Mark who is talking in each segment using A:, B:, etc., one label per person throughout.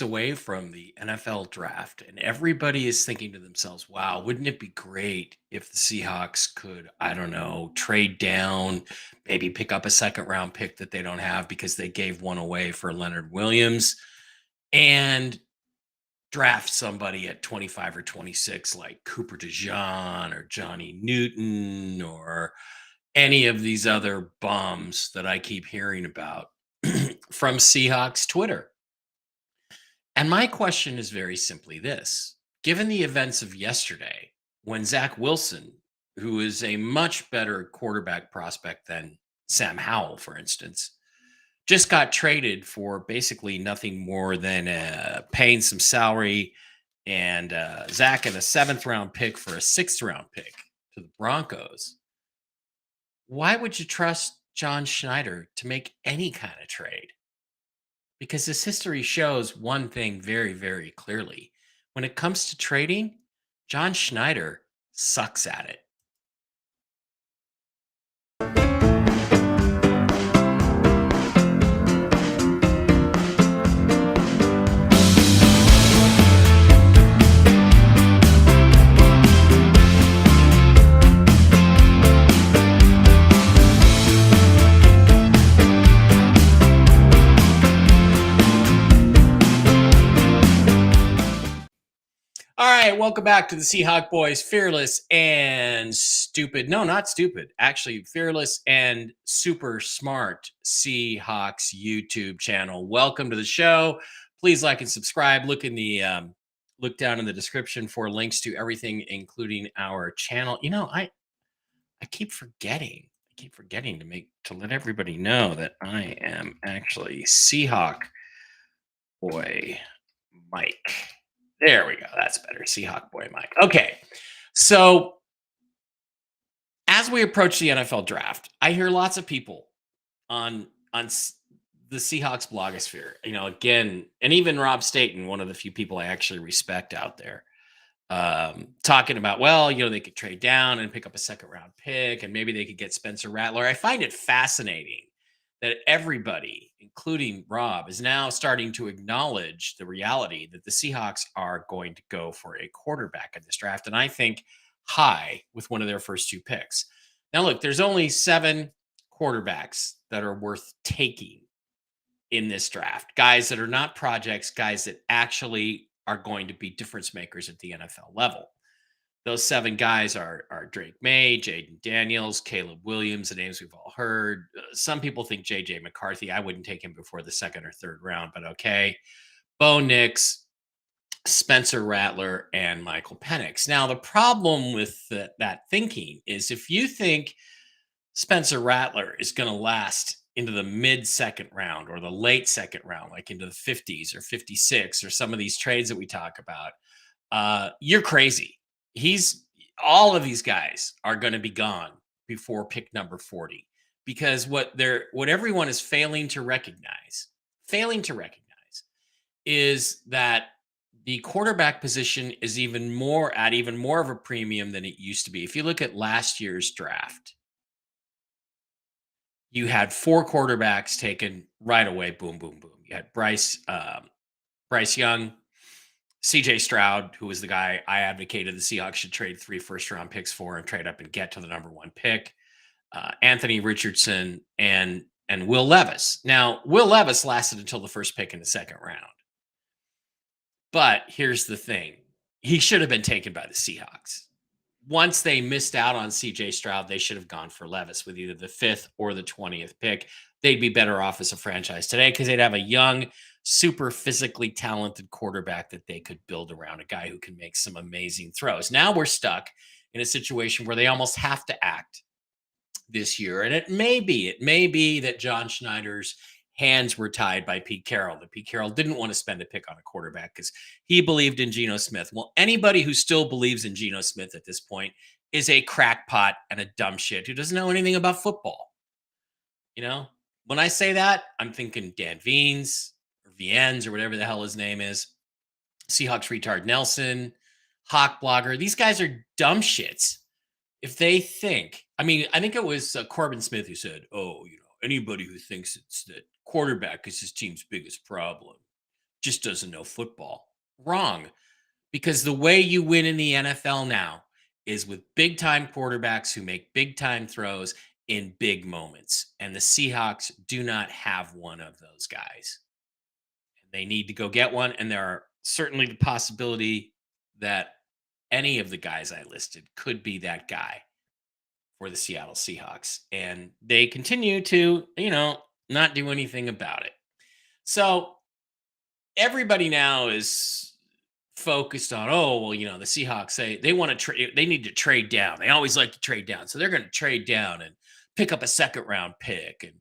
A: away from the NFL draft, and everybody is thinking to themselves, wow, wouldn't it be great if the Seahawks could, I don't know, trade down, maybe pick up a second round pick that they don't have because they gave one away for Leonard Williams and draft somebody at 25 or 26 like Cooper DeJean or Johnny Newton or any of these other bums that I keep hearing about from Seahawks Twitter. And my question is very simply this: given the events of yesterday, when Zach Wilson, who is a much better quarterback prospect than Sam Howell, for instance, just got traded for basically nothing more than paying some salary and Zach and a seventh round pick for a sixth round pick to the Broncos. Why would you trust John Schneider to make any kind of trade? Because this history shows one thing very, very clearly. When it comes to trading, John Schneider sucks at it. All right, welcome back to the Seahawk Boys, fearless and stupid. No, not stupid. Actually, fearless and super smart Seahawks YouTube channel. Welcome to the show. Please like and subscribe. Look down in the description for links to everything, including our channel. I keep forgetting. I keep forgetting to let everybody know that I am actually Seahawk Boy Mike. There we go. That's better. Seahawk Boy Mike. Okay. So as we approach the NFL draft, I hear lots of people on the Seahawks blogosphere, again, and even Rob Staten, one of the few people I actually respect out there, talking about, well, they could trade down and pick up a second round pick, and maybe they could get Spencer Rattler. I find it fascinating that everybody, including Rob, is now starting to acknowledge the reality that the Seahawks are going to go for a quarterback in this draft. And I think high with one of their first two picks. Now, look, there's only 7 quarterbacks that are worth taking in this draft. Guys that are not projects, guys that actually are going to be difference makers at the NFL level. Those 7 guys are Drake May, Jaden Daniels, Caleb Williams, the names we've all heard. Some people think JJ McCarthy. I wouldn't take him before the second or third round, but okay. Bo Nix, Spencer Rattler, and Michael Penix. Now, the problem with that thinking is if you think Spencer Rattler is going to last into the mid second round or the late second round, like into the 50s or 56 or some of these trades that we talk about, you're crazy. He's All of these guys are going to be gone before pick number 40 because what everyone is failing to recognize is that the quarterback position is even more of a premium than it used to be. If you look at last year's draft, you had 4 quarterbacks taken right away. Boom, boom, boom. You had Bryce Young, CJ Stroud, who was the guy I advocated the Seahawks should trade 3 first round picks for and trade up and get to the number 1 pick. Anthony Richardson and Will Levis. Now, Will Levis lasted until the first pick in the second round. But here's the thing. He should have been taken by the Seahawks. Once they missed out on CJ Stroud, they should have gone for Levis with either the 5th or the 20th pick. They'd be better off as a franchise today because they'd have a young, super physically talented quarterback that they could build around, a guy who can make some amazing throws. Now we're stuck in a situation where they almost have to act this year. And it may be that John Schneider's hands were tied by Pete Carroll, that Pete Carroll didn't want to spend a pick on a quarterback because he believed in Geno Smith. Well, anybody who still believes in Geno Smith at this point is a crackpot and a dumb shit who doesn't know anything about football. When I say that, I'm thinking Dan Veens or Viens or whatever the hell his name is, Seahawks retard Nelson, Hawk blogger. These guys are dumb shits. If they think, I mean, I think it was Corbin Smith who said, "Oh, anybody who thinks it's the quarterback is his team's biggest problem just doesn't know football. Wrong. Because the way you win in the NFL now is with big time quarterbacks who make big time throws in big moments. And the Seahawks do not have one of those guys. They need to go get one. And there are certainly the possibility that any of the guys I listed could be that guy for the Seattle Seahawks. And they continue to, not do anything about it. So everybody now is focused on, oh, well, the Seahawks say they want to trade, they need to trade down. They always like to trade down. So they're going to trade down and pick up a second round pick and,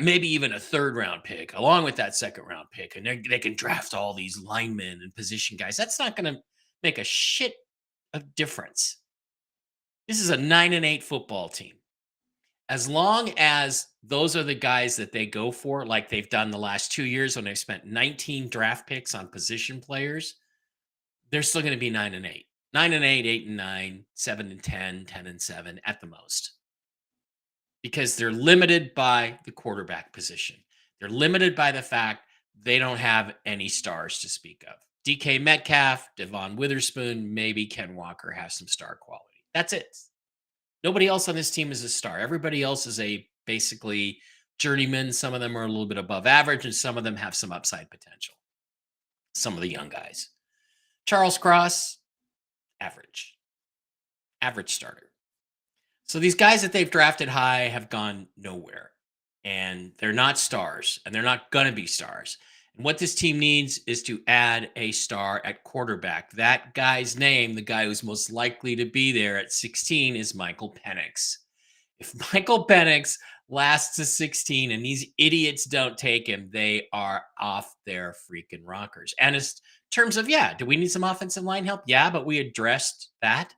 A: maybe even a third round pick along with that second round pick. And they can draft all these linemen and position guys. That's not going to make a shit of difference. This is a 9-8 football team. As long as those are the guys that they go for, like they've done the last 2 years when they've spent 19 draft picks on position players, they're still going to be 9-8. 9-8, 8-9, 7-10, 10-7 at the most. Because they're limited by the quarterback position. They're limited by the fact they don't have any stars to speak of. DK Metcalf, Devon Witherspoon, maybe Ken Walker has some star quality. That's it. Nobody else on this team is a star. Everybody else is a basically journeyman. Some of them are a little bit above average, and some of them have some upside potential. Some of the young guys. Charles Cross, average starter. So these guys that they've drafted high have gone nowhere, and they're not stars, and they're not going to be stars. And what this team needs is to add a star at quarterback. That guy's name, the guy who's most likely to be there at 16, is Michael Penix. If Michael Penix lasts to 16 and these idiots don't take him, they are off their freaking rockers. And in terms of, do we need some offensive line help? Yeah, but we addressed that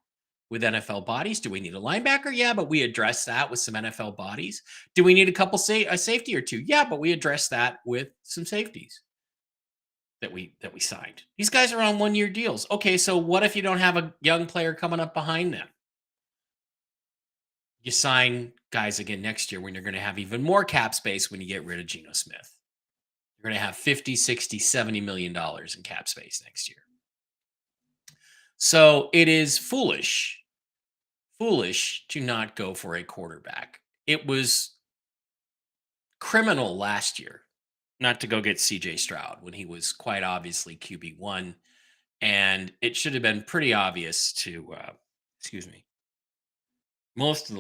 A: with NFL bodies. Do we need a linebacker? Yeah, but we addressed that with some NFL bodies. Do we need a safety or two? Yeah, but we addressed that with some safeties that we signed. These guys are on 1-year deals. Okay, so what if you don't have a young player coming up behind them? You sign guys again next year when you're going to have even more cap space when you get rid of Geno Smith. You're going to have 50, 60, 70 million dollars in cap space next year. So it is foolish to not go for a quarterback. It was criminal last year not to go get CJ Stroud when he was quite obviously QB1. And it should have been pretty obvious to, most of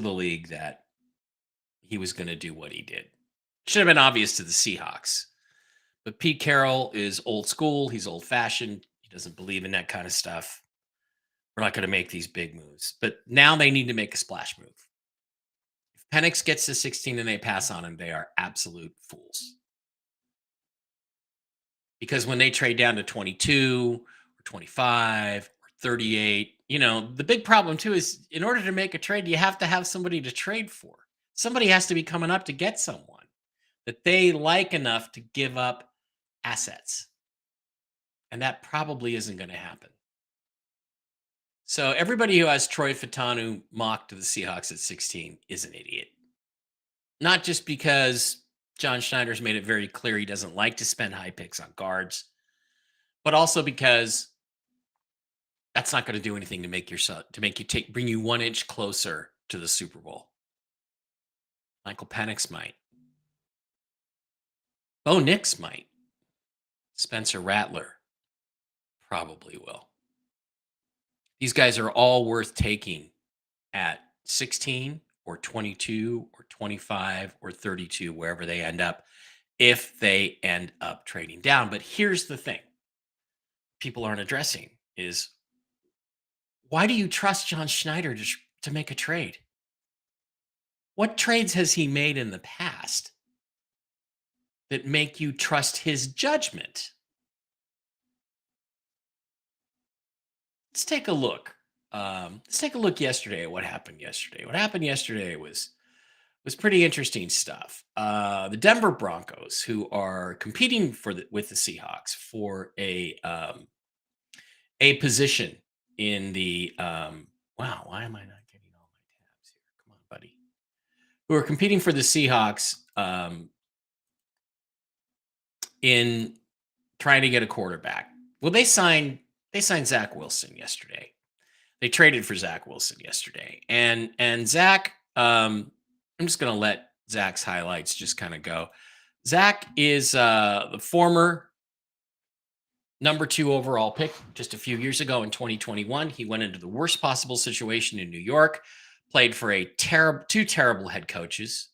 A: the league that he was going to do what he did. Should have been obvious to the Seahawks. But Pete Carroll is old school. He's old fashioned. He doesn't believe in that kind of stuff. We're not going to make these big moves. But now they need to make a splash move. If Penix gets to 16 and they pass on him, they are absolute fools. Because when they trade down to 22 or 25 or 38, the big problem too is in order to make a trade, you have to have somebody to trade for. Somebody has to be coming up to get someone that they like enough to give up assets. And that probably isn't going to happen. So everybody who has Troy Fautanu mocked to the Seahawks at 16 is an idiot. Not just because John Schneider's made it very clear he doesn't like to spend high picks on guards, but also because that's not going to do anything to bring you 1 inch closer to the Super Bowl. Michael Penix might. Bo Nix might. Spencer Rattler probably will. These guys are all worth taking at 16 or 22 or 25 or 32, wherever they end up, if they end up trading down. But here's the thing people aren't addressing is, why do you trust John Schneider to make a trade? What trades has he made in the past that make you trust his judgment? Let's take a look. Let's take a look yesterday at what happened yesterday. What happened yesterday was pretty interesting stuff. The Denver Broncos, who are competing with the Seahawks for a position in the wow, why am I not getting all my tabs here? Come on, buddy. Who are competing for the Seahawks in trying to get a quarterback. Well, they signed Zach Wilson yesterday. They traded for Zach Wilson yesterday, and Zach. I'm just gonna let Zach's highlights just kind of go. Zach is the former number 2 overall pick just a few years ago in 2021. He went into the worst possible situation in New York, played for two terrible head coaches,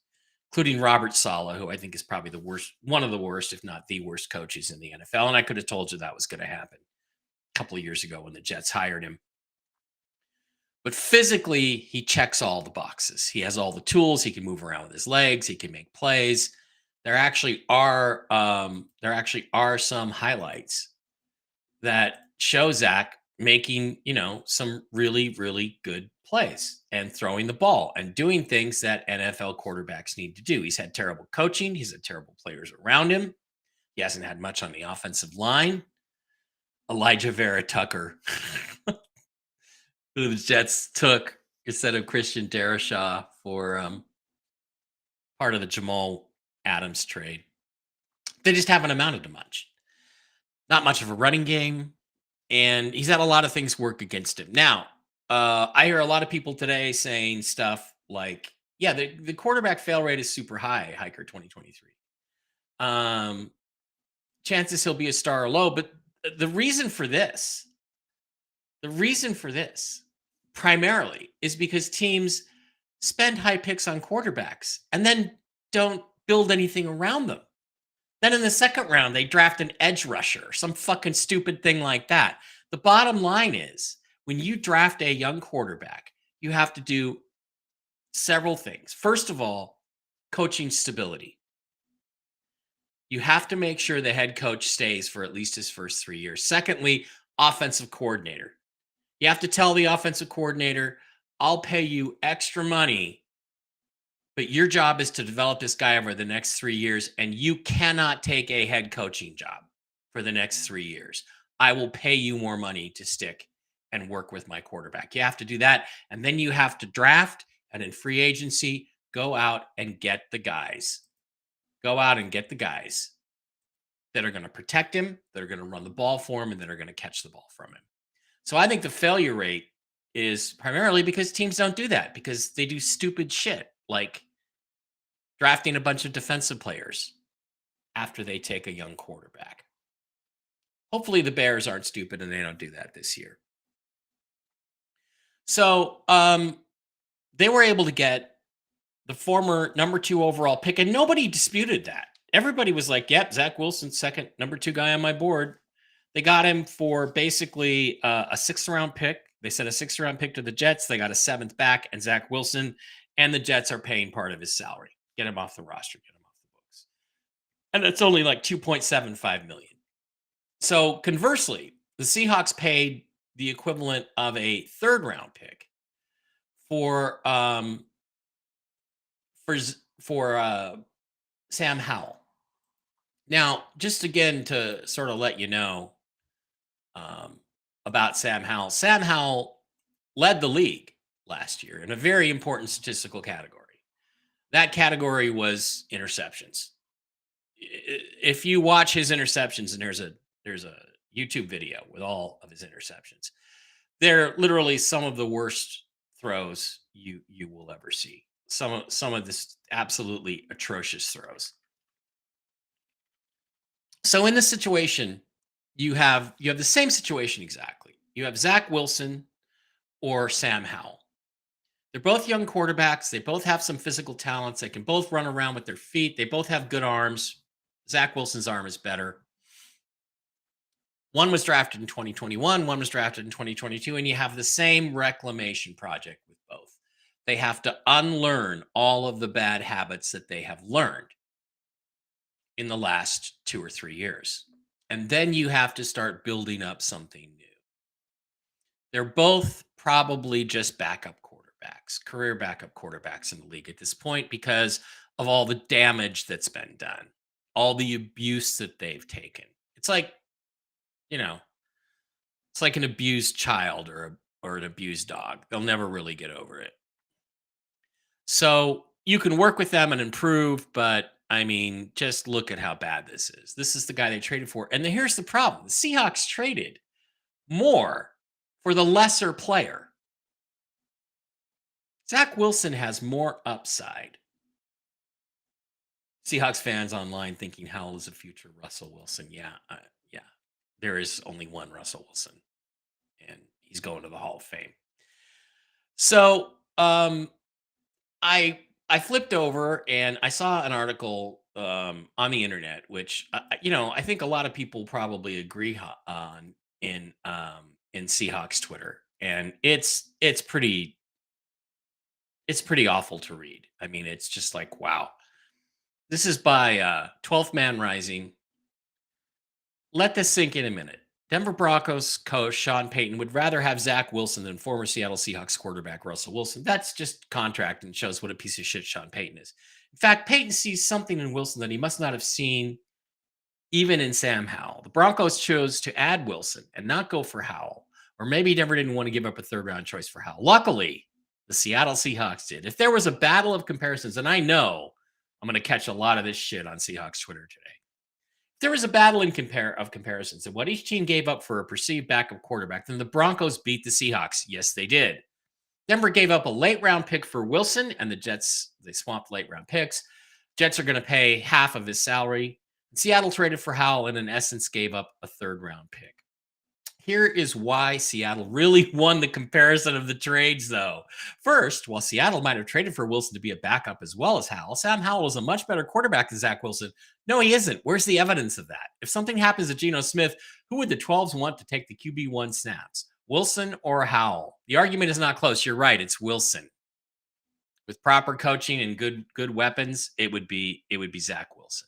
A: including Robert Saleh, who I think is probably the worst, one of the worst, if not the worst coaches in the NFL. And I could have told you that was going to happen a couple of years ago when the Jets hired him. But physically, he checks all the boxes. He has all the tools. He can move around with his legs. He can make plays. There actually are some highlights that show Zach making, some really, really good plays and throwing the ball and doing things that NFL quarterbacks need to do. He's had terrible coaching. He's had terrible players around him. He hasn't had much on the offensive line. Elijah Vera Tucker, who the Jets took instead of Christian Darrisaw for part of the Jamal Adams trade. They just haven't amounted to much. Not much of a running game, and he's had a lot of things work against him. Now, I hear a lot of people today saying stuff like, "Yeah, the quarterback fail rate is super high, Hiker 2023. Chances he'll be a star are low." But the reason for this, primarily, is because teams spend high picks on quarterbacks and then don't build anything around them. Then in the second round, they draft an edge rusher, or some fucking stupid thing like that. The bottom line is, when you draft a young quarterback, you have to do several things. First of all, coaching stability. You have to make sure the head coach stays for at least his first 3 years. Secondly, offensive coordinator. You have to tell the offensive coordinator, I'll pay you extra money, but your job is to develop this guy over the next 3 years, and you cannot take a head coaching job for the next 3 years. I will pay you more money to stick and work with my quarterback. You have to do that. And then you have to draft, and in free agency, go out and get the guys. Go out and get the guys that are going to protect him, that are going to run the ball for him, and that are going to catch the ball from him. So I think the failure rate is primarily because teams don't do that, because they do stupid shit like drafting a bunch of defensive players after they take a young quarterback. Hopefully the Bears aren't stupid and they don't do that this year. So they were able to get the former number 2 overall pick, and nobody disputed that. Everybody was like, yep, Zach Wilson, second number 2 guy on my board. They got him for basically a 6th round pick. They sent a 6th round pick to the Jets. They got a 7th back and Zach Wilson, and the Jets are paying part of his salary. Get him off the roster, get him off the books. And it's only like $2.75 million. So conversely, the Seahawks paid the equivalent of a 3rd round pick for Sam Howell. Now, just again to sort of let you know about Sam Howell. Sam Howell led the league last year in a very important statistical category. That category was interceptions. If you watch his interceptions, and there's a YouTube video with all of his interceptions, they're literally some of the worst throws you will ever see. Some of this absolutely atrocious throws. So in this situation, you have the same situation exactly. You have Zach Wilson or Sam Howell. They're both young quarterbacks. They both have some physical talents. They can both run around with their feet. They both have good arms. Zach Wilson's arm is better. One was drafted in 2021. One was drafted in 2022. And you have the same reclamation project with both. They have to unlearn all of the bad habits that they have learned in the last 2 or 3 years. And then you have to start building up something new. They're both probably just career backup quarterbacks in the league at this point, because of all the damage that's been done, all the abuse that they've taken. It's like, it's like an abused child or an abused dog. They'll never really get over it. So you can work with them and improve, but I mean, just look at how bad this is. This is the guy they traded for. And then here's the problem: the Seahawks traded more for the lesser player. Zach Wilson has more upside. Seahawks fans online thinking Howell is a future Russell Wilson. Yeah, yeah. There is only one Russell Wilson, and he's going to the Hall of Fame. So, I I flipped over and I saw an article on the internet, which I think a lot of people probably agree on in Seahawks Twitter, and it's pretty awful to read. I mean, it's just like, wow. This is by 12th Man Rising. Let this sink in a minute. Denver Broncos coach Sean Payton would rather have Zach Wilson than former Seattle Seahawks quarterback Russell Wilson. That's just contract and shows what a piece of shit Sean Payton is. In fact, Payton sees something in Wilson that he must not have seen even in Sam Howell. The Broncos chose to add Wilson and not go for Howell, or maybe Denver didn't want to give up a third round choice for Howell. Luckily, the Seattle Seahawks did. If there was a battle of comparisons, and I know I'm going to catch a lot of this shit on Seahawks Twitter today. There was a battle of comparisons and what each team gave up for a perceived backup quarterback. Then the Broncos beat the Seahawks. Yes, they did. Denver gave up a late round pick for Wilson, and the Jets, they swapped late round picks. Jets are going to pay half of his salary. Seattle traded for Howell and in essence gave up a third round pick. Here is why Seattle really won the comparison of the trades, though. First, while Seattle might have traded for Wilson to be a backup as well as Howell, Sam Howell is a much better quarterback than Zach Wilson. No, he isn't. Where's the evidence of that? If something happens to Geno Smith, who would the 12s want to take the QB1 snaps? Wilson or Howell? The argument is not close. You're right. It's Wilson. With proper coaching and good weapons, it would be Zach Wilson.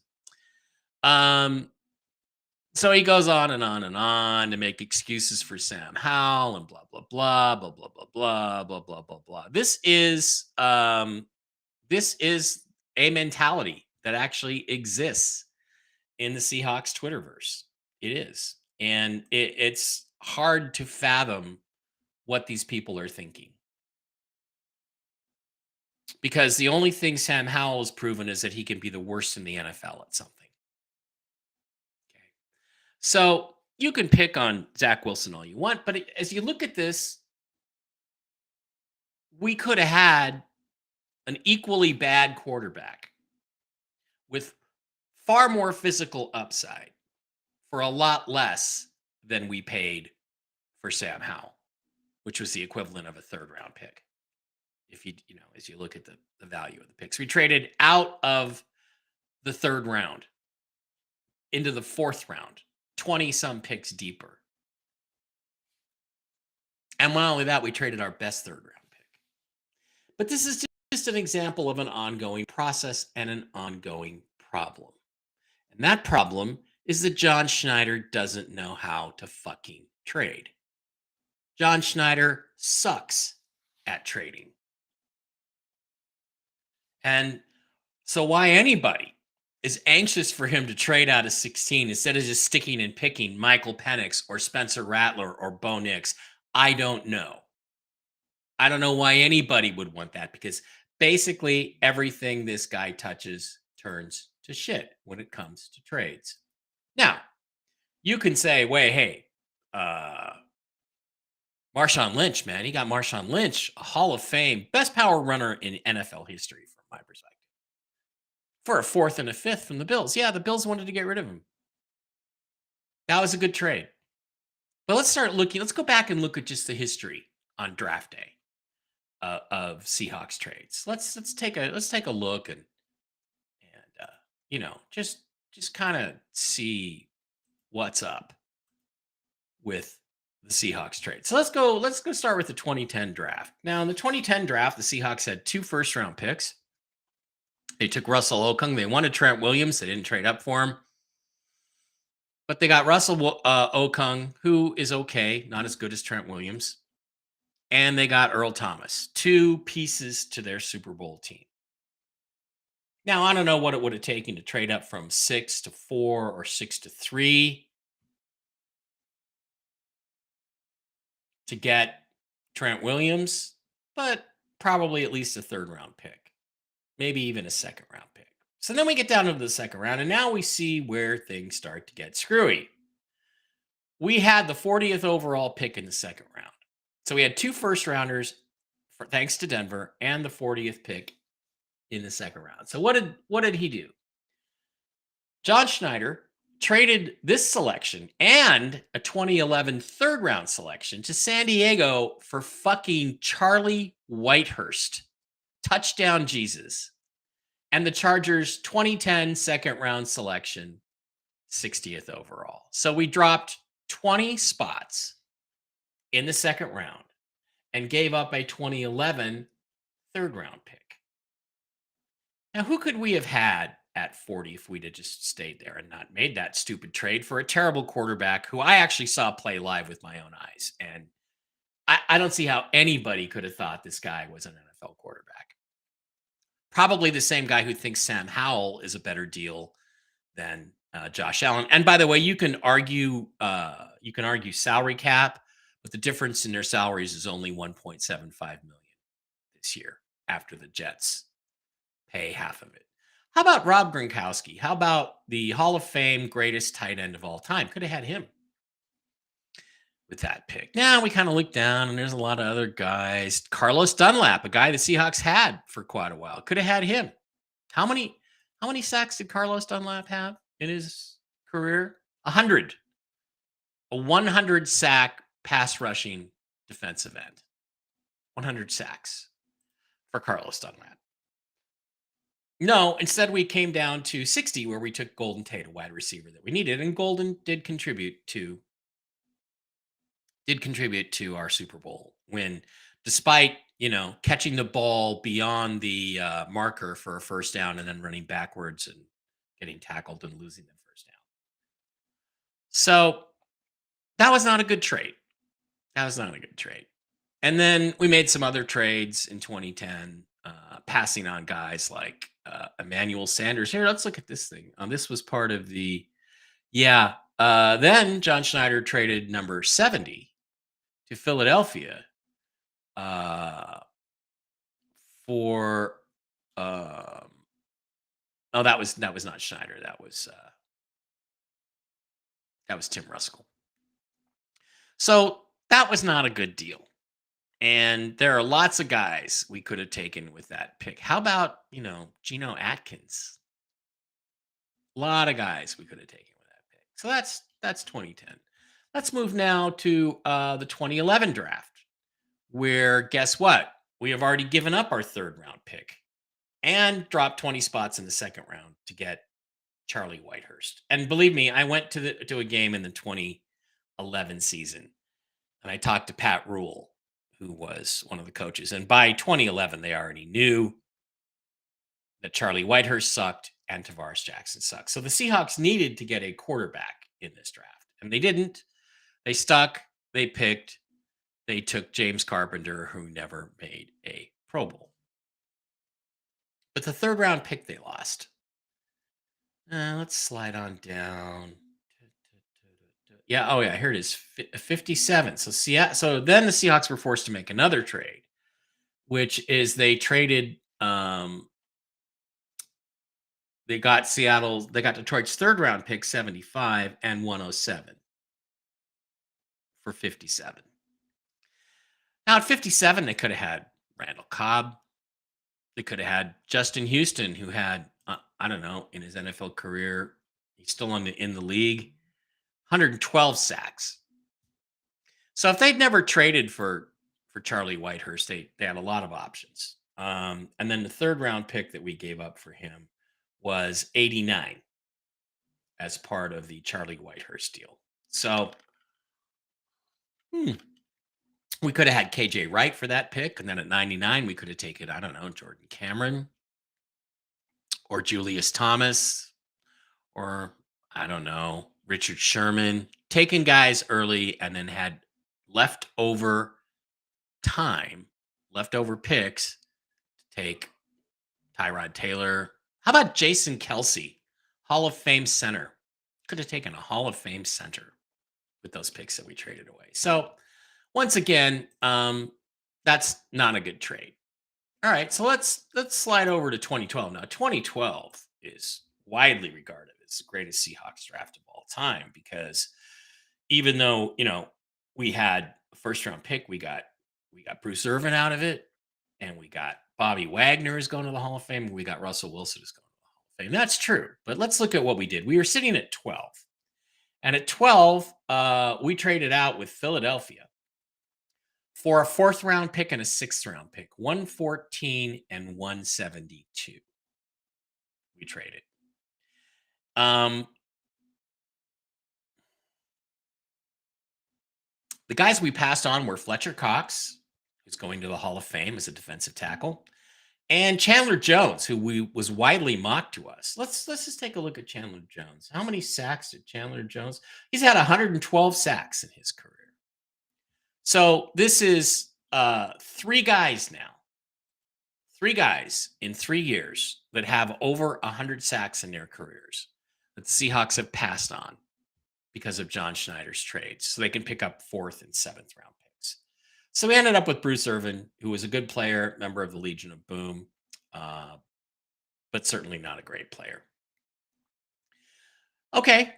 A: So he goes on and on and on to make excuses for Sam Howell and blah blah blah blah blah blah blah blah blah blah blah. This is a mentality that actually exists in the Seahawks Twitterverse. It is, and it's hard to fathom what these people are thinking, because the only thing Sam Howell has proven is that he can be the worst in the NFL at something. So you can pick on Zach Wilson all you want, but as you look at this, we could have had an equally bad quarterback with far more physical upside for a lot less than we paid for Sam Howell, which was the equivalent of a third round pick. If as you look at the value of the picks, we traded out of the third round into the fourth round, 20 some picks deeper. And not only that, we traded our best third round pick. But this is just an example of an ongoing process and an ongoing problem. And that problem is that John Schneider doesn't know how to fucking trade. John Schneider sucks at trading. And so why anybody is anxious for him to trade out of 16 instead of just sticking and picking Michael Penix or Spencer Rattler or Bo Nix, I don't know. I don't know why anybody would want that, because basically everything this guy touches turns to shit when it comes to trades. Now, you can say, wait, hey, Marshawn Lynch, man, he got Marshawn Lynch, a Hall of Fame, best power runner in NFL history from my perspective, for a fourth and a fifth from the Bills. Yeah, the Bills wanted to get rid of him. That was a good trade. But let's go back and look at just the history on draft day of Seahawks trades. Let's take a look and just kind of see what's up with the Seahawks trade. So let's go start with the 2010 draft. Now, in the 2010 draft, the Seahawks had 2 first-round picks. They took Russell Okung. They wanted Trent Williams. They didn't trade up for him. But they got Russell Okung, who is okay, not as good as Trent Williams. And they got Earl Thomas, 2 pieces to their Super Bowl team. Now, I don't know what it would have taken to trade up from 6 to 4 or 6 to 3 to get Trent Williams, but probably at least a third round pick, maybe even a second round pick. So then we get down to the second round, and now we see where things start to get screwy. We had the 40th overall pick in the second round. So we had two first rounders, thanks to Denver, and the 40th pick in the second round. So what did he do? John Schneider traded this selection and a 2011 third round selection to San Diego for fucking Charlie Whitehurst, touchdown Jesus, and the Chargers 2010 second round selection, 60th overall. So we dropped 20 spots in the second round and gave up a 2011 third round pick. Now, who could we have had at 40 if we'd have just stayed there and not made that stupid trade for a terrible quarterback who I actually saw play live with my own eyes? And I don't see how anybody could have thought this guy was an NFL quarterback. Probably the same guy who thinks Sam Howell is a better deal than Josh Allen. And by the way, you can argue salary cap, but the difference in their salaries is only 1.75 million this year after the Jets pay half of it. How about Rob Gronkowski? How about the Hall of Fame greatest tight end of all time? Could have had him with that pick. Now we kind of look down and there's a lot of other guys. Carlos Dunlap, a guy the Seahawks had for quite a while. Could have had him. How many sacks did Carlos Dunlap have in his career? 100. A 100 sack pass rushing defensive end. 100 sacks for Carlos Dunlap. No, instead we came down to 60, where we took Golden Tate, a wide receiver that we needed, and Golden did contribute to our Super Bowl win, despite catching the ball beyond the marker for a first down and then running backwards and getting tackled and losing the first down. So that was not a good trade. And then we made some other trades in 2010, passing on guys like Emmanuel Sanders. Here, let's look at this thing. This was part of the, then John Schneider traded number 70 to Philadelphia for, that was not Schneider. That was Tim Ruskell. So that was not a good deal. And there are lots of guys we could have taken with that pick. How about, Geno Atkins? A lot of guys we could have taken with that pick. So that's 2010. Let's move now to the 2011 draft, where guess what? We have already given up our third round pick and dropped 20 spots in the second round to get Charlie Whitehurst. And believe me, I went to a game in the 2011 season, and I talked to Pat Rule, who was one of the coaches. And by 2011, they already knew that Charlie Whitehurst sucked and Tavares Jackson sucked. So the Seahawks needed to get a quarterback in this draft, and they didn't. They stuck. They picked. They took James Carpenter, who never made a Pro Bowl. But the third round pick they lost. Let's slide on down. Yeah, here it is, 57. So then the Seahawks were forced to make another trade, which is they traded. They got Detroit's third round pick 75 and 107 for 57. Now at 57, they could have had Randall Cobb. They could have had Justin Houston, who had I don't know, in his NFL career, he's still in the league, 112 sacks. So if they'd never traded for Charlie Whitehurst, they had a lot of options. And then the third round pick that we gave up for him was 89 as part of the Charlie Whitehurst deal. So we could have had KJ Wright for that pick. And then at 99, we could have taken, I don't know, Jordan Cameron or Julius Thomas or, I don't know, Richard Sherman, taken guys early and then had leftover picks to take Tyrod Taylor. How about Jason Kelsey, Hall of Fame center? Could have taken a Hall of Fame center with those picks that we traded away. So once again, that's not a good trade. All right, so let's slide over to 2012. Now, 2012 is widely regarded as the greatest Seahawks draft of all time because even though, we had a first round pick, we got Bruce Irvin out of it, and we got Bobby Wagner is going to the Hall of Fame, and we got Russell Wilson is going to the Hall of Fame. That's true. But let's look at what we did. We were sitting at 12. And at 12, we traded out with Philadelphia for a fourth round pick and a sixth round pick, 114 and 172. We traded. The guys we passed on were Fletcher Cox, who's going to the Hall of Fame as a defensive tackle, and Chandler Jones, who was widely mocked to us. Let's just take a look at Chandler Jones. How many sacks did Chandler Jones? He's had 112 sacks in his career. So this is three guys now. Three guys in 3 years that have over 100 sacks in their careers that the Seahawks have passed on because of John Schneider's trades. So they can pick up fourth and seventh round picks. So we ended up with Bruce Irvin, who was a good player, member of the Legion of Boom, but certainly not a great player. Okay.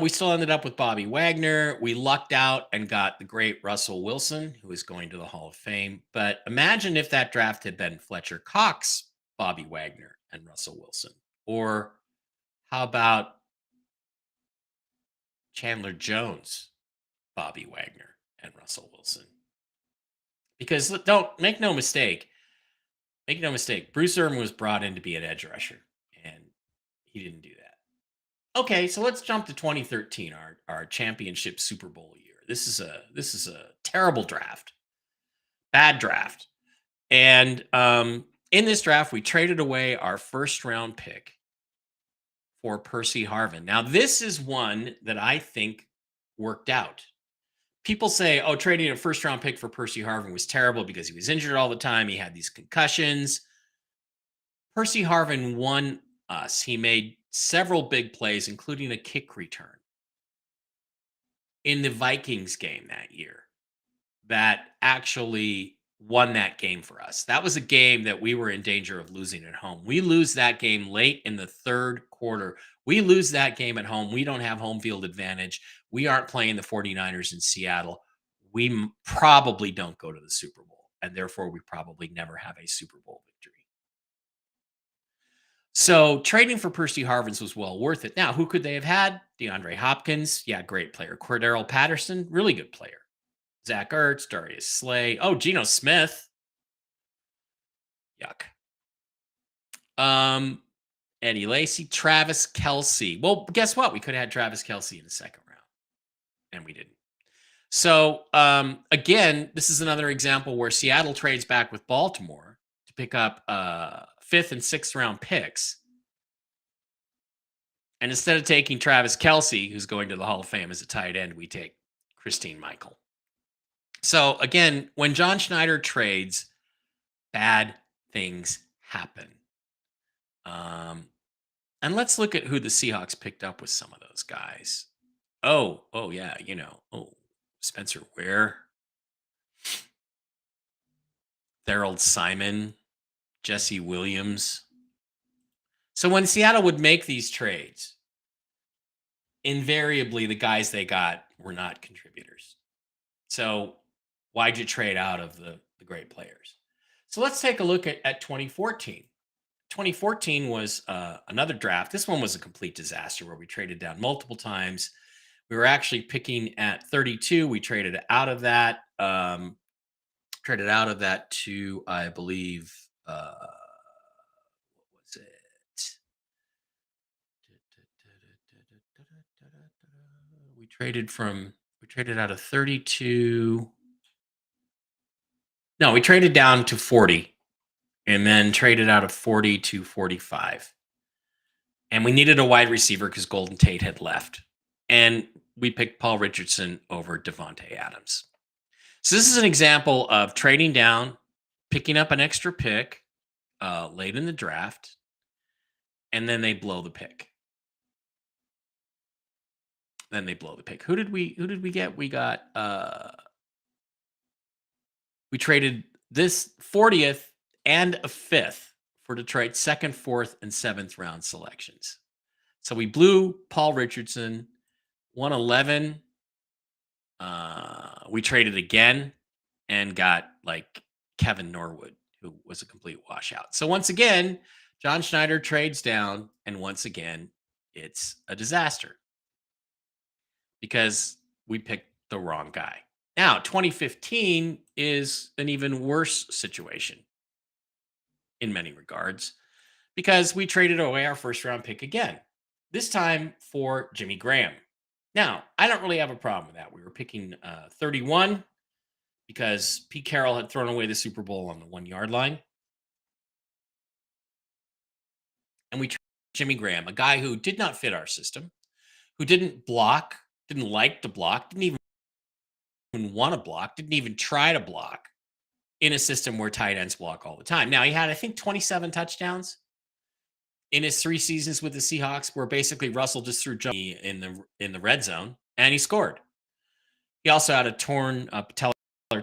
A: We still ended up with Bobby Wagner. We lucked out and got the great Russell Wilson, who is going to the Hall of Fame. But imagine if that draft had been Fletcher Cox, Bobby Wagner, and Russell Wilson. Or how about Chandler Jones, Bobby Wagner, and Russell Wilson? Because don't make no mistake. Make no mistake. Bruce Irvin was brought in to be an edge rusher, and he didn't do that. Okay, so let's jump to 2013, our championship Super Bowl year. This is a terrible draft, bad draft, and in this draft we traded away our first round pick for Percy Harvin. Now this is one that I think worked out. People say, "Oh, trading a first round pick for Percy Harvin was terrible because he was injured all the time. He had these concussions." Percy Harvin won us. He made several big plays, including a kick return in the Vikings game that year that actually won that game for us. That was a game that we were in danger of losing at home. We lose that game late in the third quarter. We lose that game at home. We don't have home field advantage. We aren't playing the 49ers in Seattle. We probably don't go to the Super Bowl, and therefore we probably never have a Super Bowl victory. So trading for Percy Harvins was well worth it. Now, who could they have had? DeAndre Hopkins, yeah, great player. Cordero Patterson, really good player. Zach Ertz, Darius Slay. Oh, Geno Smith. Yuck. Eddie Lacy, Travis Kelce. Well, guess what? We could have had Travis Kelce in the second round, and we didn't. So again, this is another example where Seattle trades back with Baltimore to pick up fifth and sixth round picks. And instead of taking Travis Kelce, who's going to the Hall of Fame as a tight end, we take Christine Michael. So again, when John Schneider trades, bad things happen. And let's look at who the Seahawks picked up with some of those guys. Oh yeah, Spencer Ware, Harold Simon, Jesse Williams. So when Seattle would make these trades, invariably the guys they got were not contributors. So why'd you trade out of the great players? So let's take a look at 2014. 2014 was another draft. This one was a complete disaster where we traded down multiple times. We were actually picking at 32. We traded out of that. To, I believe, what was it? We traded out of 32. No, we traded down to 40 and then traded out of 40 to 45. And we needed a wide receiver because Golden Tate had left. And we picked Paul Richardson over Devontae Adams. So this is an example of trading down, picking up an extra pick late in the draft, and then they blow the pick. Who did we get? We got we traded this 40th and a 5th for Detroit's second, fourth, and seventh round selections. So we blew Paul Richardson, 111. We traded again and got like Kevin Norwood, who was a complete washout. So once again, John Schneider trades down, and once again, it's a disaster because we picked the wrong guy. Now, 2015 is an even worse situation in many regards because we traded away our first round pick again, this time for Jimmy Graham. Now, I don't really have a problem with that. We were picking 31 because Pete Carroll had thrown away the Super Bowl on the 1 yard line. And we traded Jimmy Graham, a guy who did not fit our system, who didn't block, didn't like to block, didn't even want to block, didn't even try to block in a system where tight ends block all the time. Now, he had, I think, 27 touchdowns in his 3 seasons with the Seahawks, where basically Russell just threw Johnny in the red zone and he scored. He also had a torn patellar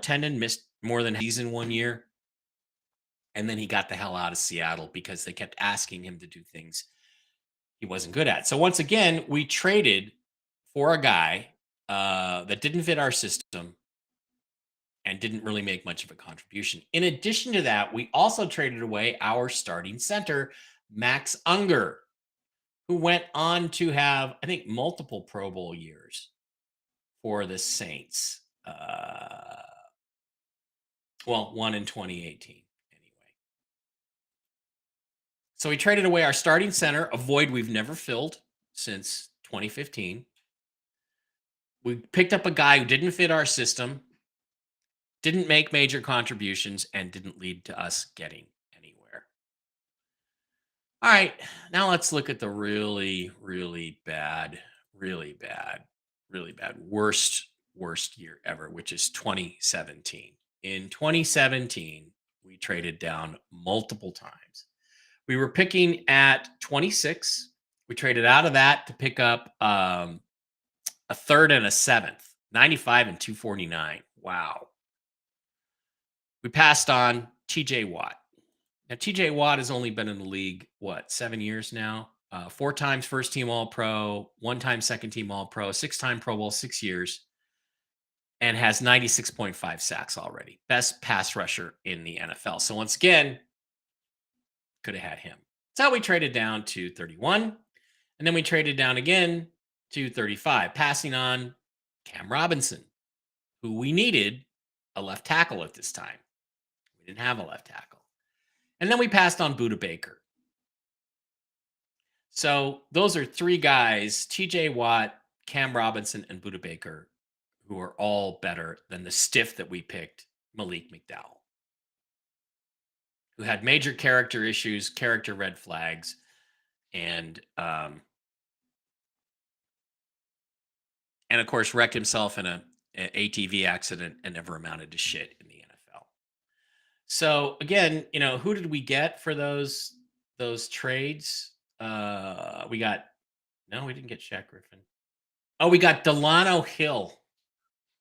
A: tendon, missed more than a season 1 year. And then he got the hell out of Seattle because they kept asking him to do things he wasn't good at. So once again, we traded for a guy that didn't fit our system and didn't really make much of a contribution. In addition to that, we also traded away our starting center, Max Unger, who went on to have, I think, multiple Pro Bowl years for the Saints. Well, one in 2018. So we traded away our starting center, a void we've never filled since 2015. We picked up a guy who didn't fit our system, didn't make major contributions, and didn't lead to us getting anywhere. All right, now let's look at the really, really bad, worst year ever, which is 2017. In 2017, we traded down multiple times. We were picking at 26. We traded out of that to pick up a third and a seventh, 95 and 249. Wow. We passed on TJ Watt. Now, TJ Watt has only been in the league, 7 years now? 4 times first team All Pro, 1 time second team All Pro, 6-time Pro Bowl, 6 years, and has 96.5 sacks already. Best pass rusher in the NFL. So once again, could have had him. So we traded down to 31, and then we traded down again to 35, passing on Cam Robinson, who we needed a left tackle at this time. We didn't have a left tackle. And then we passed on Budda Baker. So those are 3 guys, TJ Watt, Cam Robinson, and Budda Baker, who are all better than the stiff that we picked, Malik McDowell, who had major character issues, character red flags, and of course wrecked himself in an ATV accident and never amounted to shit in the NFL. So again, who did we get for those trades? We didn't get Shaq Griffin. Oh, we got Delano Hill,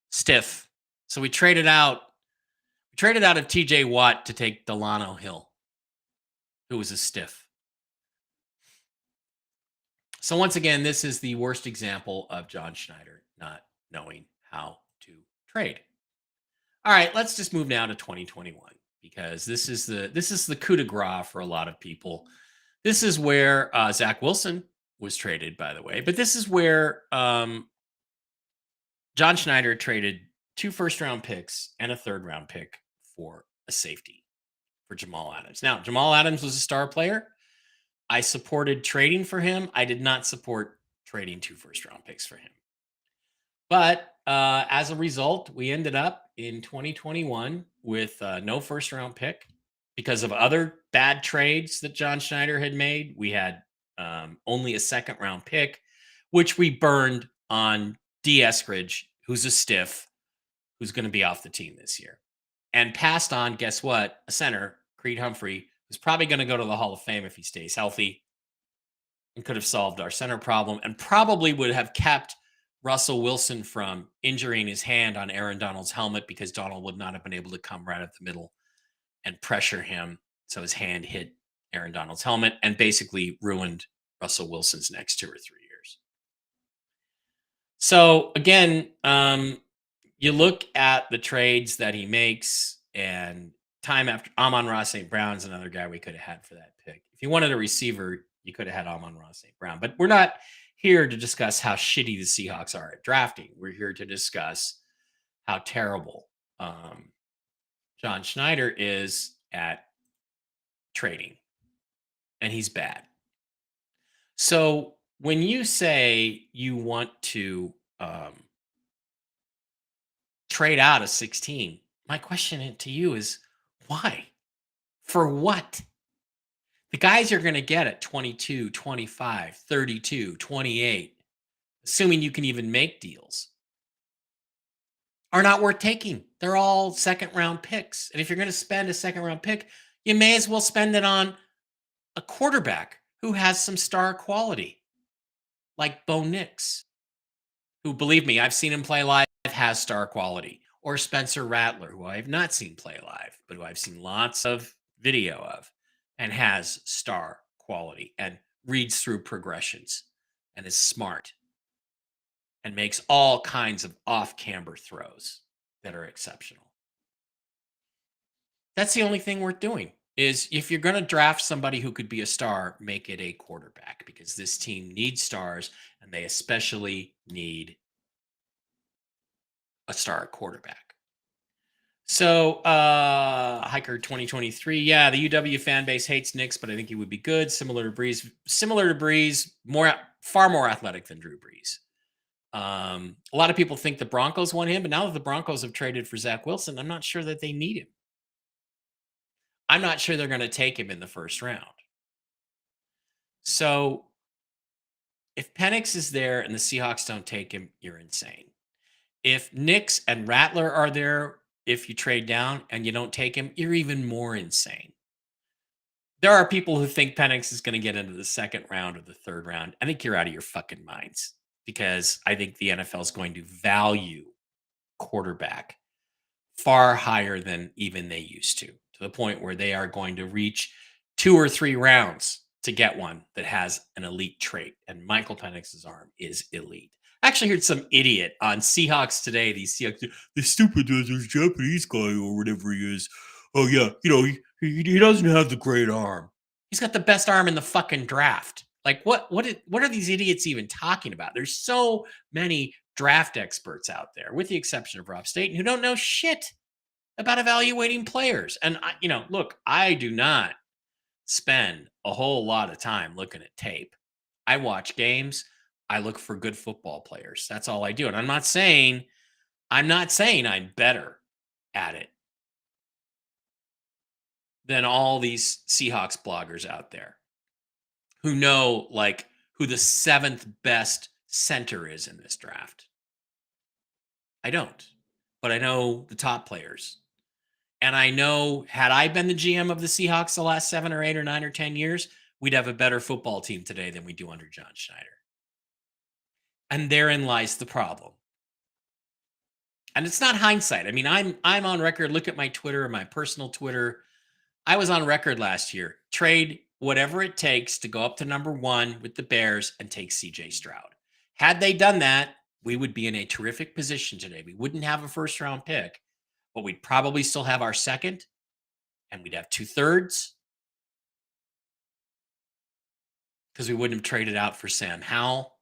A: stiff. So we traded out of TJ Watt to take Delano Hill, who was a stiff. So once again, this is the worst example of John Schneider not knowing how to trade. All right, let's just move now to 2021 because this is the coup de grace for a lot of people. This is where Zach Wilson was traded, by the way, but this is where John Schneider traded 2 first-round picks and a third-round pick for a safety for Jamal Adams. Now, Jamal Adams was a star player. I supported trading for him. I did not support trading 2 first-round picks for him. But as a result, we ended up in 2021 with no first-round pick because of other bad trades that John Schneider had made. We had only a second-round pick, which we burned on D. Eskridge, who's a stiff, who's going to be off the team this year. And passed on, guess what? A center, Creed Humphrey, who's probably going to go to the Hall of Fame if he stays healthy, and could have solved our center problem and probably would have kept Russell Wilson from injuring his hand on Aaron Donald's helmet because Donald would not have been able to come right up the middle and pressure him so his hand hit Aaron Donald's helmet and basically ruined Russell Wilson's next 2 or 3 years. So again, you look at the trades that he makes, and time after Amon-Ra St. Brown's another guy we could have had for that pick. If you wanted a receiver, you could have had Amon-Ra St. Brown. But we're not here to discuss how shitty the Seahawks are at drafting. We're here to discuss how terrible John Schneider is at trading, and he's bad. So when you say you want to trade out a 16, my question to you is why? For what? The guys you're going to get at 22, 25, 32, 28, assuming you can even make deals, are not worth taking. They're all second round picks. And if you're going to spend a second round pick, you may as well spend it on a quarterback who has some star quality, like Bo Nix, who, believe me, I've seen him play live, has star quality, or Spencer Rattler, who I have not seen play live, but who I've seen lots of video of and has star quality and reads through progressions and is smart and makes all kinds of off camber throws that are exceptional. That's the only thing worth doing. Is if you're going to draft somebody who could be a star, make it a quarterback, because this team needs stars and they especially need a star quarterback. So, Hiker 2023, yeah, the UW fan base hates Knicks, but I think he would be good. Similar to Breeze, far more athletic than Drew Brees. A lot of people think the Broncos want him, but now that the Broncos have traded for Zach Wilson, I'm not sure that they need him. I'm not sure they're going to take him in the first round. So, if Penix is there and the Seahawks don't take him, you're insane. If Nix and Rattler are there, if you trade down and you don't take him, you're even more insane. There are people who think Penix is going to get into the second round or the third round. I think you're out of your fucking minds, because I think the NFL is going to value quarterback far higher than even they used to the point where they are going to reach 2 or 3 rounds to get one that has an elite trait. And Michael Penix's arm is elite. I actually heard some idiot on Seahawks Today. These Seahawks, the stupid this Japanese guy or whatever he is. Oh yeah, he doesn't have the great arm. He's got the best arm in the fucking draft. Like what are these idiots even talking about? There's so many draft experts out there, with the exception of Rob Staten, who don't know shit about evaluating players. And look, I do not spend a whole lot of time looking at tape. I watch games. I look for good football players. That's all I do. And I'm not saying I'm better at it than all these Seahawks bloggers out there who know who the 7th best center is in this draft. I don't, but I know the top players. And I know, had I been the GM of the Seahawks the last 7 or 8 or 9 or 10 years, we'd have a better football team today than we do under John Schneider. And therein lies the problem. And it's not hindsight. I mean, I'm on record. Look at my Twitter, my personal Twitter. I was on record last year. Trade whatever it takes to go up to number 1 with the Bears and take CJ Stroud. Had they done that, we would be in a terrific position today. We wouldn't have a first round pick, but we'd probably still have our second, and we'd have 2/3, because we wouldn't have traded out for Sam Howell,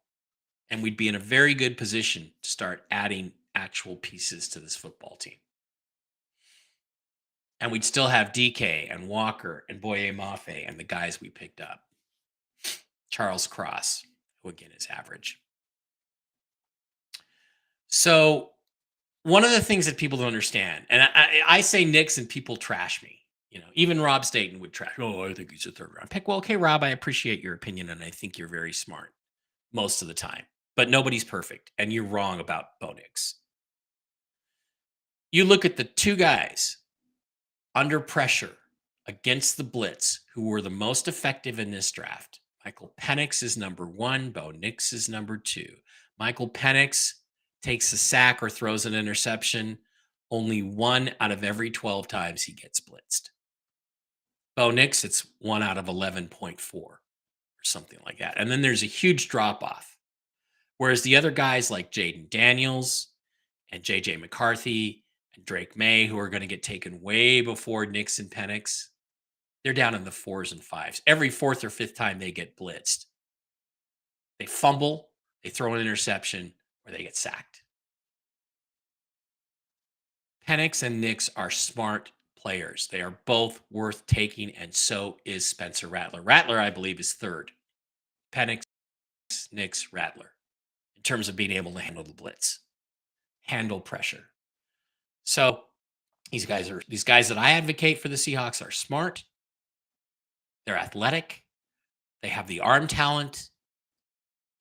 A: and we'd be in a very good position to start adding actual pieces to this football team. And we'd still have DK and Walker and Boye Mafe and the guys we picked up. Charles Cross, who again is average. So one of the things that people don't understand, and I say Knicks and people trash me. Even Rob Staten would trash. Oh, I think he's a third round pick. Well, okay, Rob, I appreciate your opinion, and I think you're very smart most of the time. But nobody's perfect, and you're wrong about Bo Nix. You look at the 2 guys under pressure against the blitz who were the most effective in this draft. Michael Penix is number 1. Bo Nix is number 2. Michael Penix takes a sack or throws an interception only 1 out of every 12 times he gets blitzed. Bo Nix, it's 1 out of 11.4 or something like that. And then there's a huge drop off. Whereas the other guys like Jaden Daniels and JJ McCarthy and Drake May, who are going to get taken way before Nix and Penix, they're down in the 4s and 5s. Every 4th or 5th time they get blitzed, they fumble, they throw an interception, or they get sacked. Penix and Nix are smart players. They are both worth taking, and so is Spencer Rattler. Rattler, I believe, is third. Penix, Nix, Rattler, in terms of being able to handle the blitz, handle pressure. So these guys that I advocate for the Seahawks are smart. They're athletic. They have the arm talent,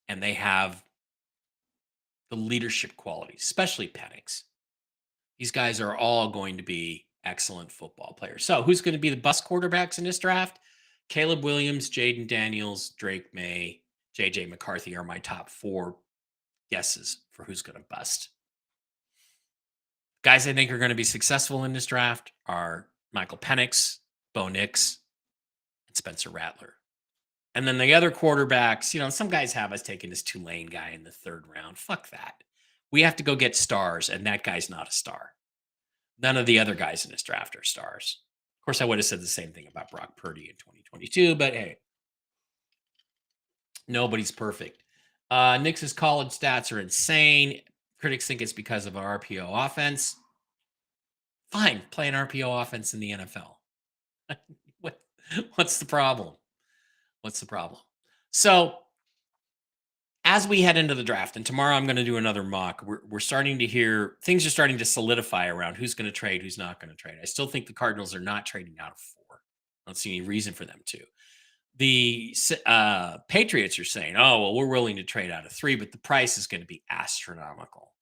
A: and they have the leadership qualities, especially Penix. These guys are all going to be excellent football players. So who's going to be the bust quarterbacks in this draft? Caleb Williams, Jaden Daniels, Drake May, JJ McCarthy are my top 4 guesses for who's going to bust. Guys I think are going to be successful in this draft are Michael Penix, Bo Nix, and Spencer Rattler. And then the other quarterbacks, some guys have us taking this Tulane guy in the 3rd round. Fuck that. We have to go get stars, and that guy's not a star. None of the other guys in this draft are stars. Of course, I would have said the same thing about Brock Purdy in 2022, but hey, nobody's perfect. Nix's college stats are insane. Critics think it's because of our RPO offense. Fine, play an RPO offense in the NFL. What's the problem? What's the problem? So, as we head into the draft, and tomorrow I'm going to do another mock, we're starting to hear things are starting to solidify around who's going to trade, who's not going to trade. I still think the Cardinals are not trading out of 4. I don't see any reason for them to. The Patriots are saying, oh, well, we're willing to trade out of 3, but the price is going to be astronomical.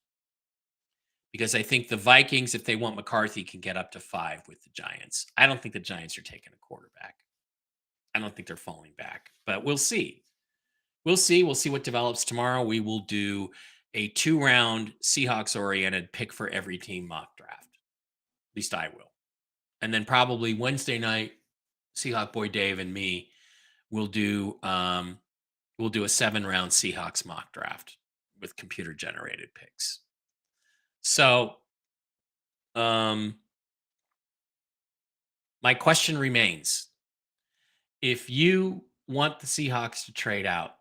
A: Because I think the Vikings, if they want McCarthy, can get up to 5 with the Giants. I don't think the Giants are taking a quarterback. I don't think they're falling back, but we'll see. We'll see. We'll see what develops tomorrow. We will do a 2-round Seahawks-oriented pick for every team mock draft. At least I will. And then probably Wednesday night, Seahawk Boy Dave and me will do a 7-round Seahawks mock draft with computer-generated picks. So, my question remains: if you want the Seahawks to trade out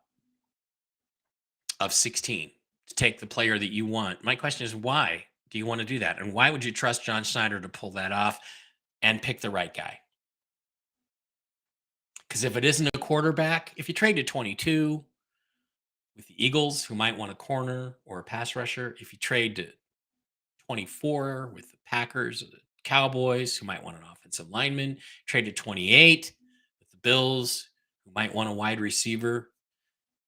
A: of 16 to take the player that you want, my question is, why do you want to do that? And why would you trust John Schneider to pull that off and pick the right guy? Because if it isn't a quarterback, if you trade to 22 with the Eagles, who might want a corner or a pass rusher, if you trade to 24 with the Packers or the Cowboys, who might want an offensive lineman, trade to 28 with the Bills, who might want a wide receiver.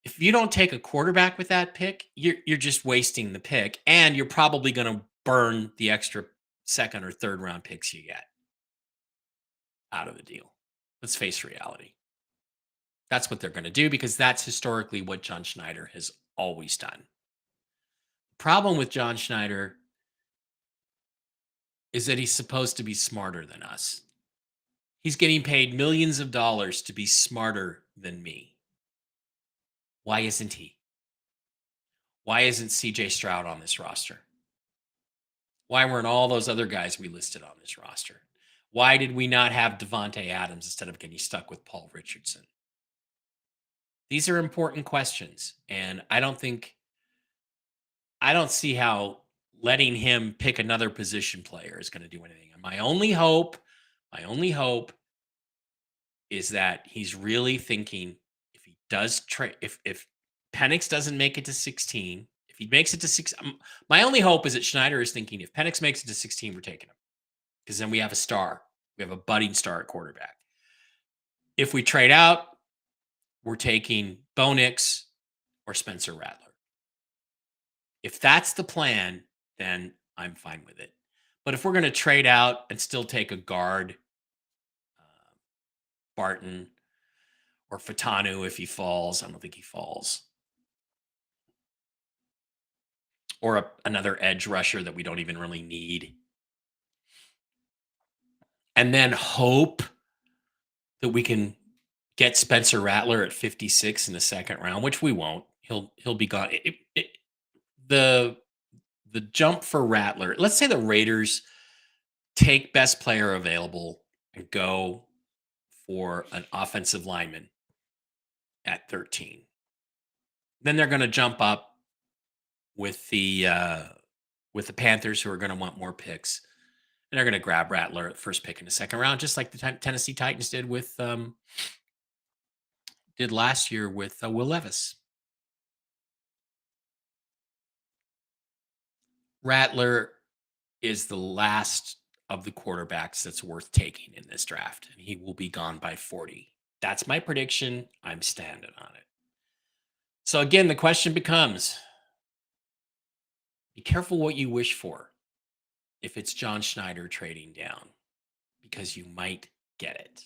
A: If you don't take a quarterback with that pick, you're just wasting the pick, and you're probably going to burn the extra 2nd or 3rd round picks you get out of the deal. Let's face reality. That's what they're going to do, because that's historically what John Schneider has always done. The problem with John Schneider is that he's supposed to be smarter than us. He's getting paid millions of dollars to be smarter than me. Why isn't he? Why isn't CJ Stroud on this roster? Why weren't all those other guys we listed on this roster? Why did we not have Devontae Adams instead of getting stuck with Paul Richardson? These are important questions, and I don't see how letting him pick another position player is going to do anything. And my only hope is that he's really thinking, if he does trade, if Penix doesn't make it to 16, if he makes it to 6, my only hope is that Schneider is thinking, if Penix makes it to 16, we're taking him, because then we have a star. We have a budding star at quarterback. If we trade out, we're taking Bo Nix or Spencer Rattler. If that's the plan, then I'm fine with it. But if we're going to trade out and still take a guard, Barton or Fatanu, if he falls, I don't think he falls, or another edge rusher that we don't even really need, and then hope that we can get Spencer Rattler at 56 in the second round, which we won't. He'll be gone. The the jump for Rattler. Let's say the Raiders take best player available and go for an offensive lineman at 13. Then they're going to jump up with the Panthers, who are going to want more picks, and they're going to grab Rattler at first pick in the second round, just like the Tennessee Titans did last year with Will Levis. Rattler is the last of the quarterbacks that's worth taking in this draft, and he will be gone by 40. That's my prediction. I'm standing on it. So again, the question becomes, be careful what you wish for if it's John Schneider trading down, because you might get it.